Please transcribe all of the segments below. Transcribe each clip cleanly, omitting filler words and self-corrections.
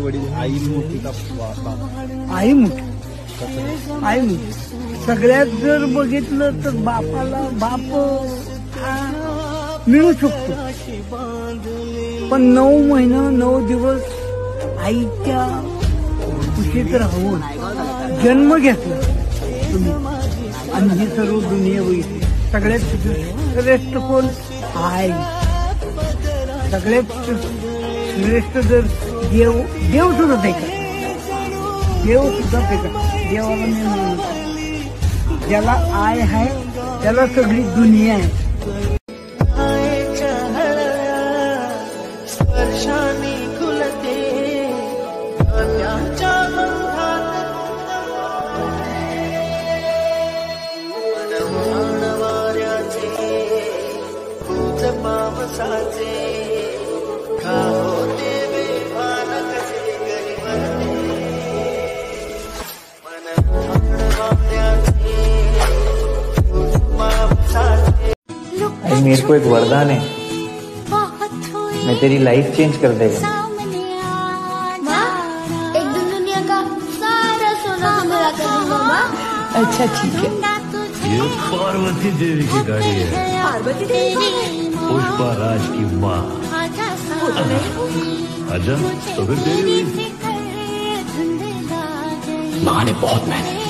वडील आई मोठी का बाप? आई मोठी. आई मोठी. सगळ्यात जर बघितलं तर बापाला बाप मिळू शकतो, पण 9 महिना 9 दिवस आईच्या कुशीत राहून जन्म घेतला तुम्ही आणि ही सर्व दुनिया बघितली. सगळ्यात श्रेष्ठ कोण? आई. सगळ्यात श्रेष्ठ जर देव सुद्धा ते का, देव सुद्धा ते का, देवाला मी म्हणतो ज्याला आय आहे त्याला सगळी दुनिया आहे. मेरे को एक वरदान है, मैं तेरी लाइफ चेंज कर देगा. एक दुनिया का सारा सोना मेरा कर दूंगा माँ. अच्छा ठीक है. ये पार्वती देवी की गाड़ी है. पार्वती देवी? पुष्पा राज की माँ. आजा तो फिर तेरी हुई. माँ ने बहुत मेहनत की है.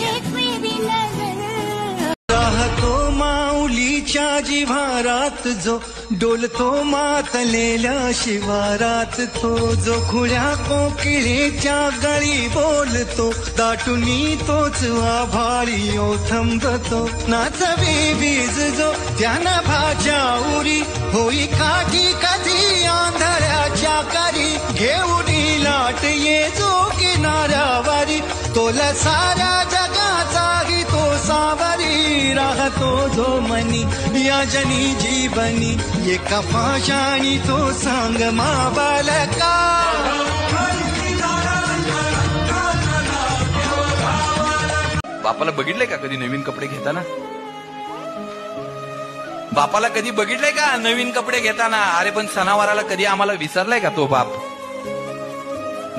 माऊलीच्या जिव्हारात जो डोलतो मातलेल्या शिवारात, तो जो खुळ्या कोकिळेच्या गळी बोलतो, दाटुनी तोच आभाळी ओथंबतो. नाचवी बीज जो त्यानं भाच्या उरी, होई काठी कधी आंधळ्याच्या करी, घेऊनी लाट ये जो किनाऱ्यावरी, तोला साऱ्या जगाचाही तो सावरी, राहतो जो मनी या जनी जीवनी, एका पाशाणी तो सांग मा बालका. बापाला बघितलंय का कधी नवीन कपडे घेताना? बापाला कधी बघितलंय का नवीन कपडे घेताना? अरे पण सणावाराला कधी आम्हाला विसरलाय का तो बाप?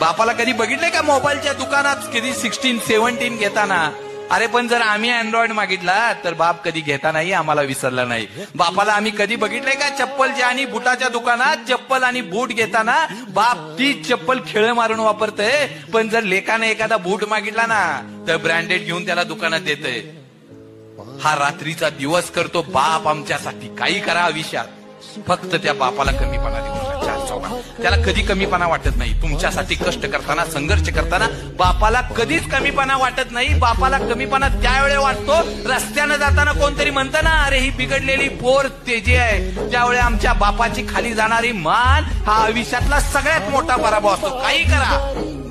बापाला कधी बघितलंय का मोबाईलच्या दुकानात कधी 16, 17 घेताना? अरे पण जर आम्ही अँड्रॉइड मागितला तर बाप कधी घेतानाही आम्हाला विसरला नाही. बापाला आम्ही कधी बघितलंय का चप्पलच्या आणि बुटाच्या दुकानात चप्पल आणि बूट घेताना? बाप तीच चप्पल खेळ मारून वापरतय, पण जर लेकाने एखादा बूट मागितला ना तर ब्रँडेड घेऊन त्याला दुकानात देतय. हा रात्रीचा दिवस करतो बाप आमच्यासाठी. काही करा आयुष्यात, फक्त त्या बापाला कमीपणा देऊ नका. त्याला कधी कमीपणा वाटत नाही. तुमच्यासाठी कष्ट करताना, संघर्ष करताना बापाला कधीच कमीपणा वाटत नाही. बापाला कमीपणा त्यावेळेस वाटतो रस्त्यानं जाताना कोणतरी म्हणतं ना, अरे ही बिघडलेली पोर तेजी आहे. त्यावेळेस आमच्या बापाची खाली जाणारी मान हा आयुष्यातला सगळ्यात मोठा पराभव असतो. काही करा,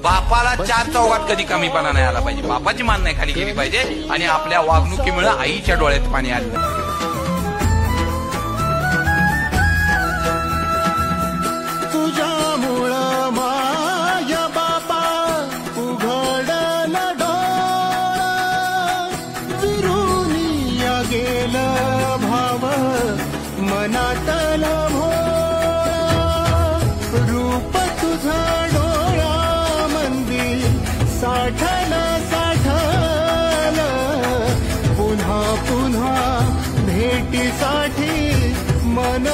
बापाला 4 चौघात कधी कमीपणा नाही आला पाहिजे. बापाची मान नाही खाली गेली पाहिजे. आणि आपल्या वागणुकीमुळे आईच्या डोळ्यात पाणी आलं. मनातला रूप तुझा डोळा मंदी साठल साठल, पुन्हा पुन्हा भेटीसाठी मन